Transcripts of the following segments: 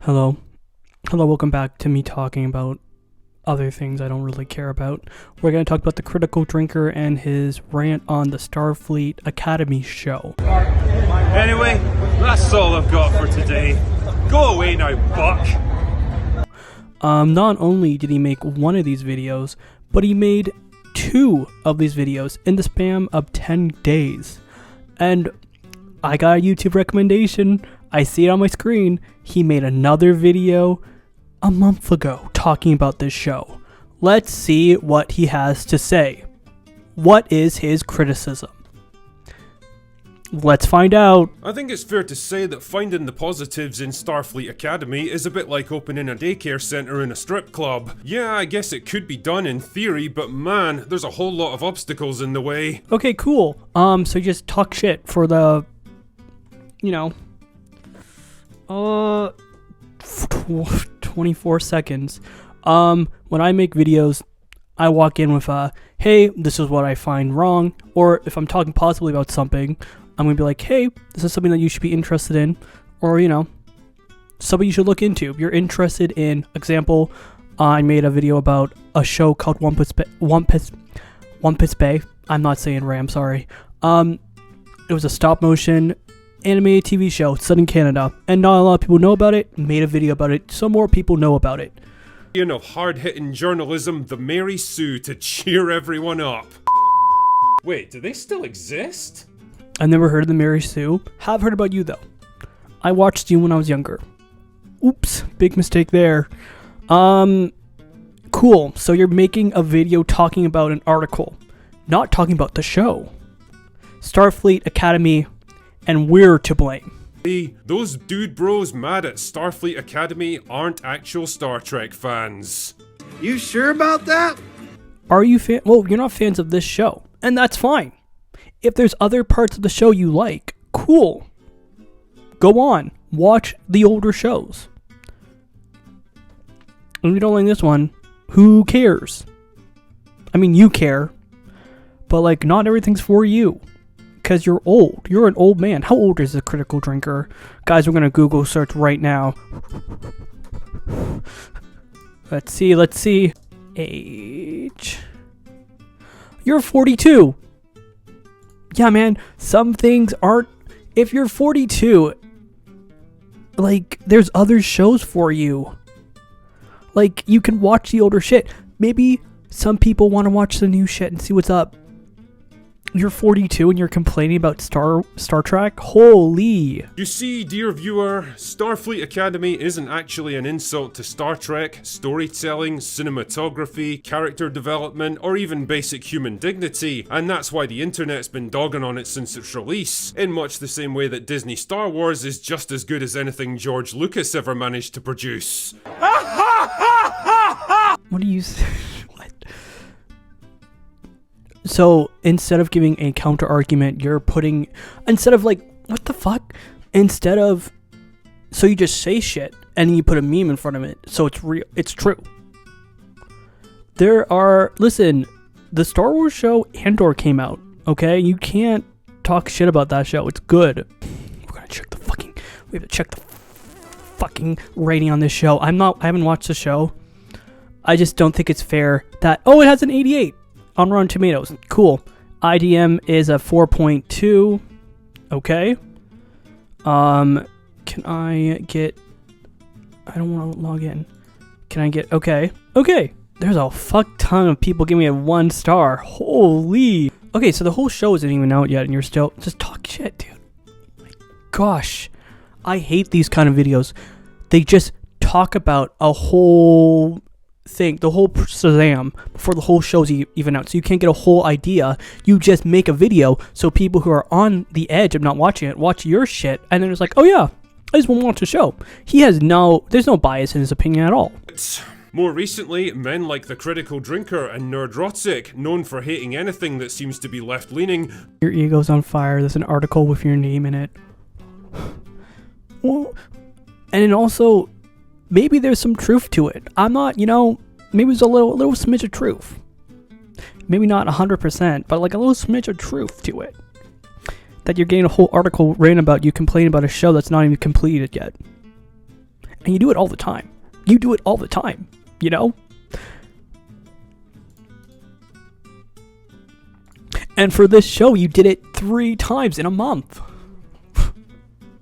Hello. Hello, welcome back to me talking about other things I don't really care about. We're going to talk about the critical drinker and his rant on the Starfleet Academy show. Anyway, that's all I've got for today. Go away now, Buck. Not only did he make one of these videos, but he made 2 of these videos in the span of 10 days. And I got a YouTube recommendation. I see it on my screen. He made another video a month ago talking about this show. Let's see what he has to say. What is his criticism? Let's find out. I think it's fair to say that finding the positives in Starfleet Academy is a bit like opening a daycare center in a strip club. Yeah, I guess it could be done in theory, but man, there's a whole lot of obstacles in the way. Okay, cool. So just talk shit for the, 24 seconds. When I make videos, I walk in with hey, this is what I find wrong. Or if I'm talking positively about something, I'm going to be like, hey, this is something that you should be interested in. Or, something you should look into. If you're interested in, example, I made a video about a show called One Piece Bay. I'm not saying Ram, sorry. It was a stop motion animated TV show set in Canada. And not a lot of people know about it. Made a video about it so more people know about it. Hard-hitting journalism, the Mary Sue to cheer everyone up. Wait, do they still exist? I've never heard of the Mary Sue. Have heard about you though. I watched you when I was younger. Oops, big mistake there. Cool. So you're making a video talking about an article, not talking about the show. Starfleet Academy, and we're to blame. Hey, those dude bros mad at Starfleet Academy aren't actual Star Trek fans. You sure about that? Are you Well, you're not fans of this show, and that's fine. If there's other parts of the show you like, cool. Go on, watch the older shows. If you don't like this one, who cares? I mean, you care, but not everything's for you. Because you're old. You're an old man. How old is a critical drinker? Guys, we're going to Google search right now. Let's see. Age. You're 42. Yeah, man. Some things aren't... If you're 42, there's other shows for you. You can watch the older shit. Maybe some people want to watch the new shit and see what's up. You're 42 and you're complaining about Star Trek? Holy! You see, dear viewer, Starfleet Academy isn't actually an insult to Star Trek, storytelling, cinematography, character development, or even basic human dignity, and that's why the internet's been dogging on it since its release, in much the same way that Disney Star Wars is just as good as anything George Lucas ever managed to produce. What do you say? What? So, instead of giving a counter argument, you're putting... Instead of what the fuck? So you just say shit, and then you put a meme in front of it, so it's real. It's true. Listen, the Star Wars show Andor came out, okay? You can't talk shit about that show. It's good. We have to check the fucking rating on this show. I haven't watched the show. I just don't think it's fair that... Oh, it has an 88. On Rotten Tomatoes. Cool. IDM is a 4.2. Okay. Can I get... I don't want to log in. Can I get... Okay. Okay. There's a fuck ton of people giving it 1 star. Holy. Okay, so the whole show isn't even out yet and you're still... Just talk shit, dude. My gosh. I hate these kind of videos. They just talk about a whole... thing, the whole Shazam, before the whole show's even out, so you can't get a whole idea. You just make a video so people who are on the edge of not watching it watch your shit, and then it's like, oh yeah, I just want to watch the show. There's no bias in his opinion at all. More recently, men like the Critical Drinker and Nerdrotic, known for hating anything that seems to be left-leaning. Your ego's on fire. There's an article with your name in it. Well, and then also, maybe there's some truth to it. I'm not, maybe there's a little smidge of truth. Maybe not 100%, but a little smidge of truth to it. That you're getting a whole article written about you complaining about a show that's not even completed yet. And you do it all the time. You do it all the time, you know? And for this show, you did it 3 times in a month.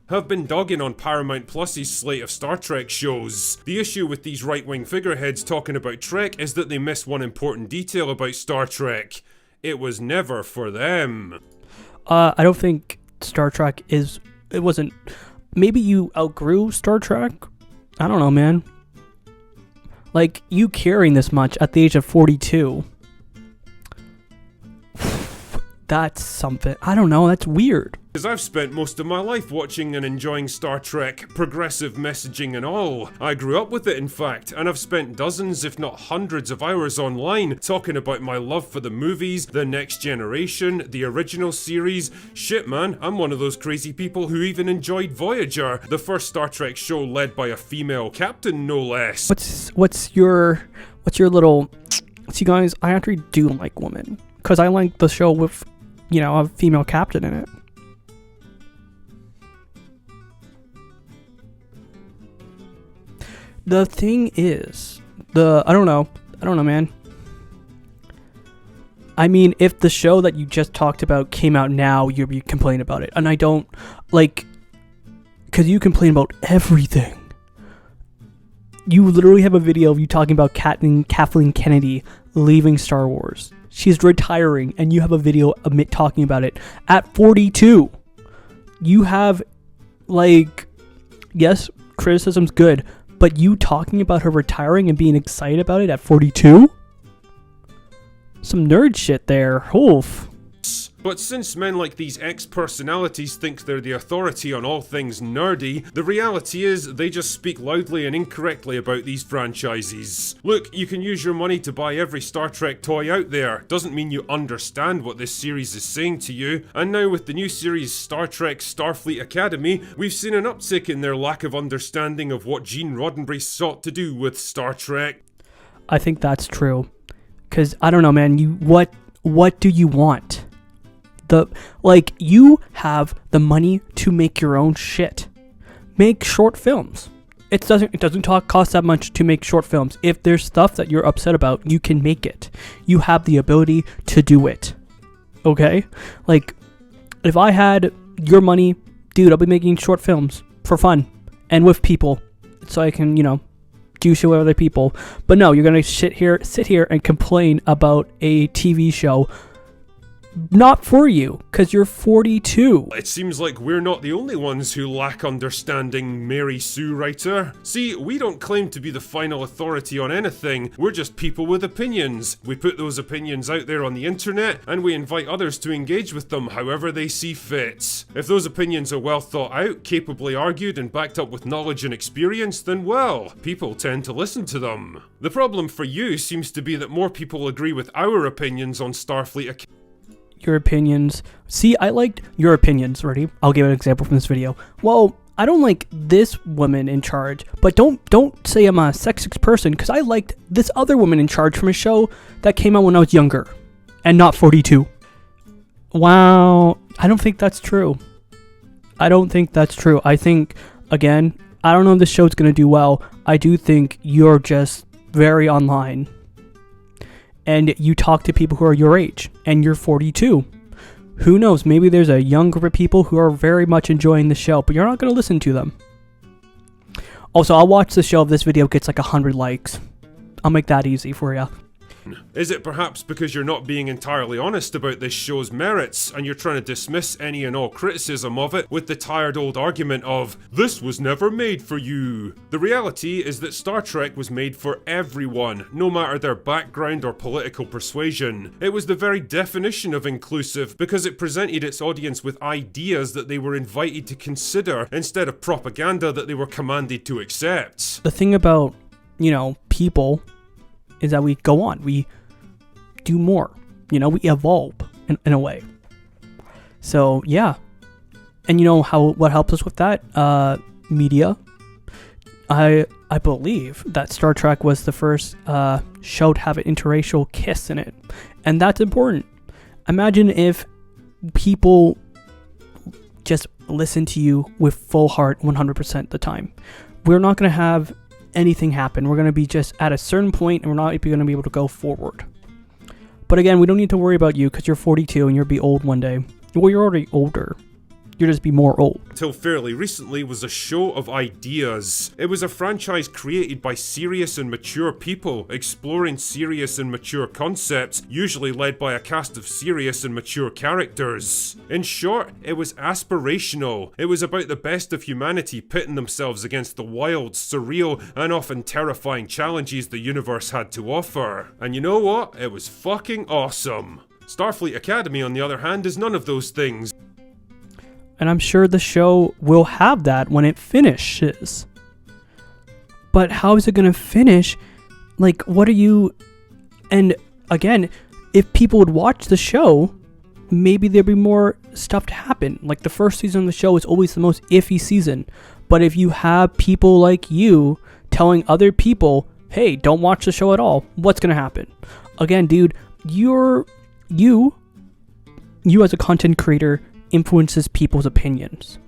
Have been dogging on Paramount Plus's slate of Star Trek shows. The issue with these right-wing figureheads talking about Trek is that they miss one important detail about Star Trek. It was never for them. I don't think Star Trek is... It wasn't... Maybe you outgrew Star Trek? I don't know, man. Like, you caring this much at the age of 42. That's something. I don't know, that's weird. Because I've spent most of my life watching and enjoying Star Trek, progressive messaging and all. I grew up with it, in fact, and I've spent dozens, if not hundreds of hours online talking about my love for the movies, the Next Generation, the original series. Shit, man, I'm one of those crazy people who even enjoyed Voyager, the first Star Trek show led by a female captain, no less. What's your little... See, guys, I actually do like women. Because I like the show with, you know, a female captain in it. The thing is, I don't know, man. I mean, if the show that you just talked about came out now, you'd be complaining about it. And I don't, like, because you complain about everything. You literally have a video of you talking about Kathleen Kennedy leaving Star Wars. She's retiring, and you have a video of me talking about it at 42. You have, like, yes, criticism's good, but you talking about her retiring and being excited about it at 42? Some nerd shit there. Oof. But since men like these ex-personalities think they're the authority on all things nerdy, the reality is they just speak loudly and incorrectly about these franchises. Look, you can use your money to buy every Star Trek toy out there. Doesn't mean you understand what this series is saying to you. And now with the new series Star Trek Starfleet Academy, we've seen an uptick in their lack of understanding of what Gene Roddenberry sought to do with Star Trek. I think that's true. Cause I don't know, man. What do you want? You have the money to make your own shit. Make short films. It doesn't cost that much to make short films. If there's stuff that you're upset about, you can make it. You have the ability to do it. Okay? Like, if I had your money, dude, I'll be making short films for fun and with people, so I can, you know, do shit with other people. But no, you're gonna sit here and complain about a TV show. Not for you, because you're 42. It seems like we're not the only ones who lack understanding, Mary Sue writer. See, we don't claim to be the final authority on anything, we're just people with opinions. We put those opinions out there on the internet, and we invite others to engage with them however they see fit. If those opinions are well thought out, capably argued, and backed up with knowledge and experience, then well, people tend to listen to them. The problem for you seems to be that more people agree with our opinions on Starfleet Academy. Your opinions. See, I liked your opinions. Ready? I'll give an example from this video. Well, I don't like this woman in charge, but don't say I'm a sexist person, because I liked this other woman in charge from a show that came out when I was younger and not 42. Wow. I don't think that's true. I think, again, I don't know if this show's going to do well. I do think you're just very online. And you talk to people who are your age, and you're 42. Who knows, maybe there's a young group of people who are very much enjoying the show, but you're not going to listen to them. Also, I'll watch the show if this video gets like 100 likes. I'll make that easy for you. Is it perhaps because you're not being entirely honest about this show's merits, and you're trying to dismiss any and all criticism of it with the tired old argument of, this was never made for you? The reality is that Star Trek was made for everyone, no matter their background or political persuasion. It was the very definition of inclusive, because it presented its audience with ideas that they were invited to consider, instead of propaganda that they were commanded to accept. The thing about, you know, people is that we go on, we do more, you know, we evolve in a way. So yeah, and you know what helps us with that? Media. I believe that Star Trek was the first show to have an interracial kiss in it, and that's important. Imagine if people just listen to you with full heart 100% of the time. we're not going to have anything happen. We're going to be just at a certain point, and we're not going to be able to go forward. But again, we don't need to worry about you because you're 42 and you'll be old one day. Well, you're already older. You'll just be more old. Till fairly recently was a show of ideas. It was a franchise created by serious and mature people, exploring serious and mature concepts, usually led by a cast of serious and mature characters. In short, it was aspirational. It was about the best of humanity pitting themselves against the wild, surreal, and often terrifying challenges the universe had to offer. And you know what? It was fucking awesome. Starfleet Academy, on the other hand, is none of those things. And I'm sure the show will have that when it finishes. But how is it going to finish? Like, what are you... And again, if people would watch the show, maybe there'd be more stuff to happen. Like, the first season of the show is always the most iffy season. But if you have people like you telling other people, hey, don't watch the show at all, what's going to happen? Again, dude, you as a content creator influences people's opinions.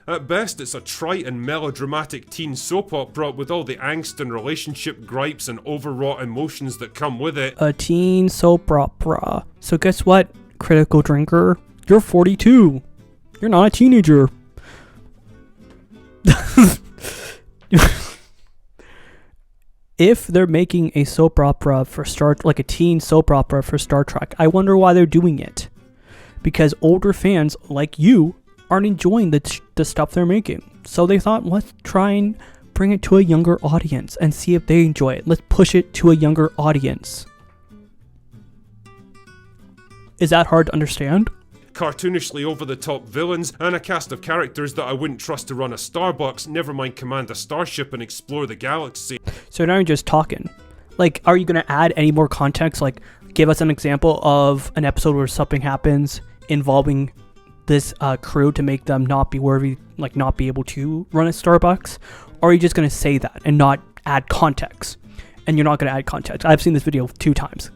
At best, it's a trite and melodramatic teen soap opera with all the angst and relationship gripes and overwrought emotions that come with it. A teen soap opera. So guess what, critical drinker? You're 42. You're not a teenager. If they're making a soap opera for like a teen soap opera for Star Trek, I wonder why they're doing it. Because older fans like you aren't enjoying the stuff they're making. So they thought, let's try and bring it to a younger audience and see if they enjoy it. Let's push it to a younger audience. Is that hard to understand? Cartoonishly over-the-top villains, and a cast of characters that I wouldn't trust to run a Starbucks, never mind command a starship and explore the galaxy. So now you're just talking. Like, are you going to add any more context? Like, give us an example of an episode where something happens involving this crew to make them not be worthy, like not be able to run a Starbucks? Or are you just going to say that and not add context? And you're not going to add context. I've seen this video 2 times.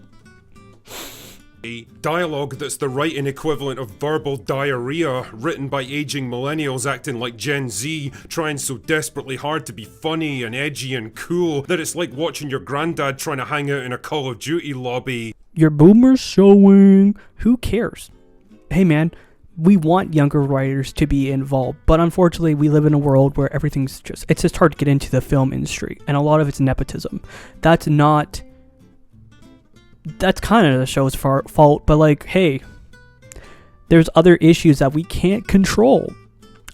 A dialogue that's the writing equivalent of verbal diarrhea, written by aging millennials acting like Gen Z, trying so desperately hard to be funny and edgy and cool that it's like watching your granddad trying to hang out in a Call of Duty lobby. Your boomer's showing. Who cares? Hey man, we want younger writers to be involved, but unfortunately we live in a world where it's just hard to get into the film industry, and a lot of it's nepotism. That's kind of the show's fault, but like, hey, there's other issues that we can't control.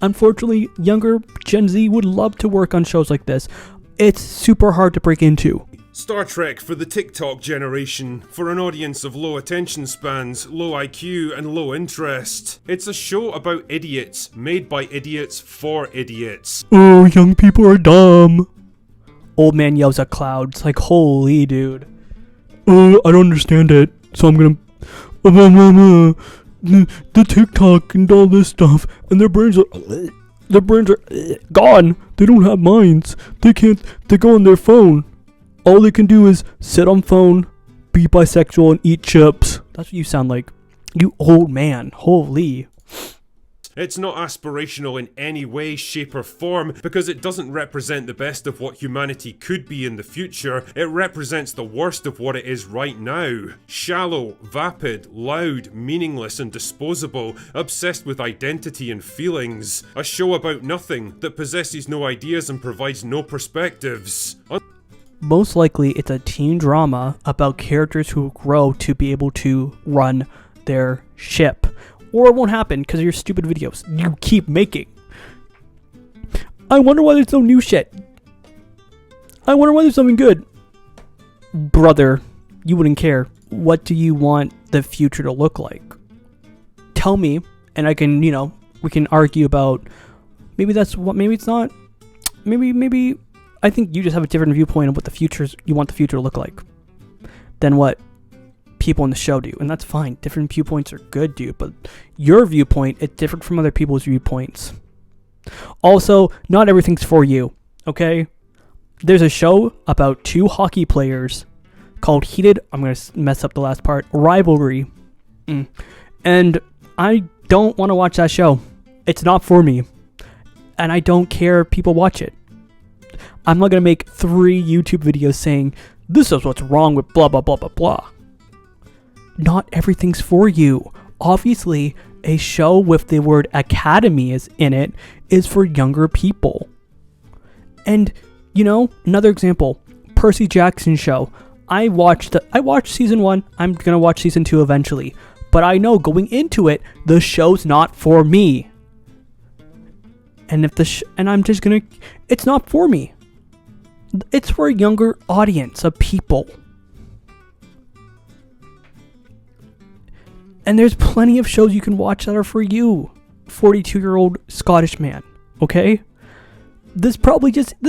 Unfortunately, younger Gen Z would love to work on shows like this. It's super hard to break into. Star Trek for the TikTok generation, for an audience of low attention spans, low IQ, and low interest. It's a show about idiots, made by idiots for idiots. Oh, young people are dumb. Old man yells at clouds, like, holy dude. I don't understand it, so I'm gonna... the TikTok and all this stuff, and their brains are gone. They don't have minds. They go on their phone. All they can do is sit on phone, be bisexual, and eat chips. That's what you sound like. You old man. Holy. It's not aspirational in any way, shape, or form because it doesn't represent the best of what humanity could be in the future. It represents the worst of what it is right now. Shallow, vapid, loud, meaningless, and disposable, obsessed with identity and feelings. A show about nothing, that possesses no ideas and provides no perspectives. Most likely, it's a teen drama about characters who grow to be able to run their ship. Or it won't happen because of your stupid videos you keep making. I wonder why there's no new shit. I wonder why there's something good. Brother, you wouldn't care. What do you want the future to look like? Tell me, and I can, we can argue about maybe that's what, maybe it's not. Maybe I think you just have a different viewpoint of what you want the future to look like than what people in the show do, and that's fine. Different viewpoints are good, dude, but your viewpoint is different from other people's viewpoints. Also, not everything's for you, okay? There's a show about 2 hockey players called Heated, I'm gonna mess up the last part, Rivalry. And I don't want to watch that show. It's not for me. And I don't care if people watch it. I'm not going to make 3 YouTube videos saying, this is what's wrong with blah, blah, blah, blah, blah. Not everything's for you. Obviously, a show with the word academy is in it is for younger people. And, you know, another example, Percy Jackson show. I watched season 1. I'm going to watch season 2 eventually. But I know going into it, the show's not for me. And if and I'm just going to, it's not for me. It's for a younger audience of people. And there's plenty of shows you can watch that are for you, 42-year-old Scottish man, okay? This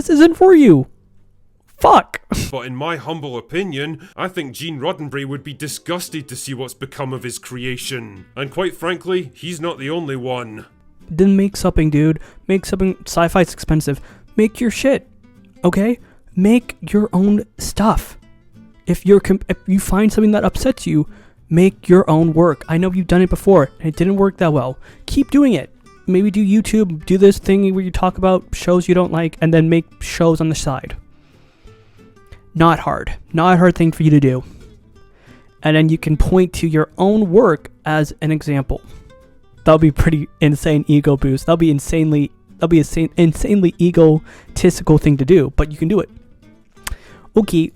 isn't for you. Fuck. But in my humble opinion, I think Gene Roddenberry would be disgusted to see what's become of his creation. And quite frankly, he's not the only one. Then make something, dude. Make something. Sci-fi's expensive. Make your shit, okay? Make your own stuff. If you find something that upsets you, make your own work. I know you've done it before, and it didn't work that well. Keep doing it. Maybe do YouTube, do this thing where you talk about shows you don't like, and then make shows on the side. Not hard. Not a hard thing for you to do. And then you can point to your own work as an example. That'll be pretty insane ego boost. That'll be insanely egotistical thing to do, but you can do it. Okay.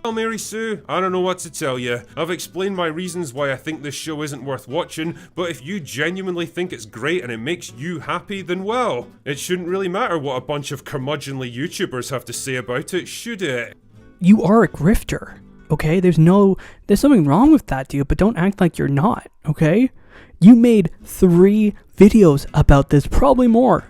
Well, Mary Sue, I don't know what to tell you. I've explained my reasons why I think this show isn't worth watching, but if you genuinely think it's great and it makes you happy, then well, it shouldn't really matter what a bunch of curmudgeonly YouTubers have to say about it, should it? You are a grifter, okay? There's something wrong with that, dude, but don't act like you're not, okay? You made 3 videos about this, probably more,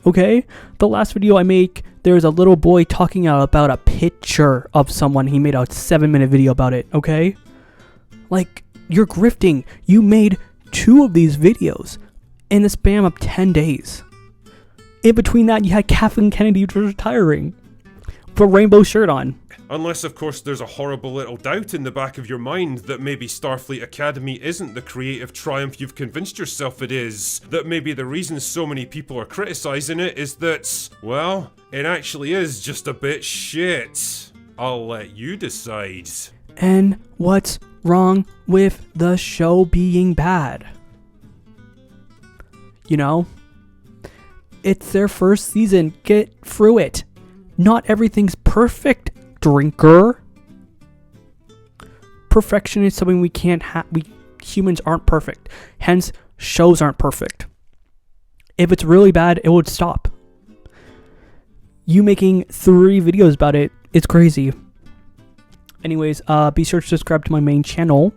okay? The last video I make, there's a little boy talking about a picture of someone. He made a 7-minute video about it, okay? Like, you're grifting. You made 2 of these videos in the span of 10 days. In between that, you had Kathleen Kennedy retiring. Put a rainbow shirt on. Unless, of course, there's a horrible little doubt in the back of your mind that maybe Starfleet Academy isn't the creative triumph you've convinced yourself it is. That maybe the reason so many people are criticizing it is that, well, it actually is just a bit shit. I'll let you decide. And what's wrong with the show being bad? You know? It's their first season. Get through it. Not everything's perfect, drinker. Perfection is something we can't have. Humans aren't perfect. Hence, shows aren't perfect. If it's really bad, it would stop. You making 3 videos about it, it's crazy. Anyways, be sure to subscribe to my main channel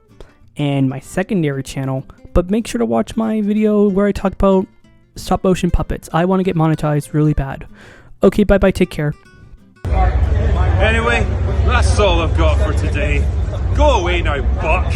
and my secondary channel, but make sure to watch my video where I talk about stop motion puppets. I want to get monetized really bad. Okay, bye-bye, take care. Anyway, that's all I've got for today. Go away now, buck.